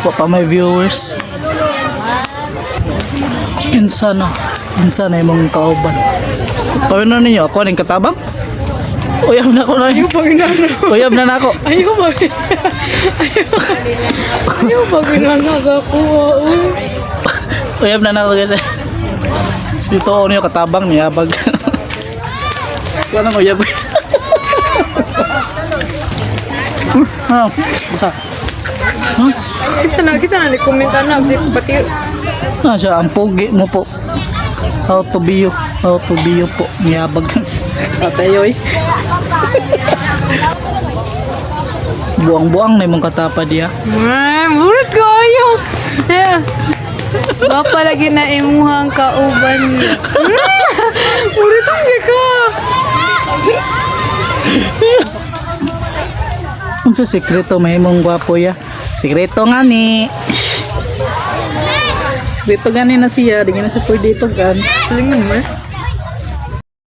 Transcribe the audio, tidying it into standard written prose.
Po pa may viewers. Insan na yung kauban. Paano ninyo? Ako ning katabang? Uyab na ko na. Uyab na ako. Ayaw ba ginanaga ko? Uyab na ako guys. Dito ako niyo katabang niyabag. Wala ko uyab. Basa. Kita na komentar na pati Siya ang pogi mo po. How to be you po. Niyabag. Atayoy. Buang-buang na mong katapa dia. murid kayo. Gapa lagi na imuhang kauban niya. Murid ang ka. Ang sa sekreto may mong gwapo ya. Sekreto nga ni. Sekreto gani na siya. Di na siya pwede ito gan. Lingon mo.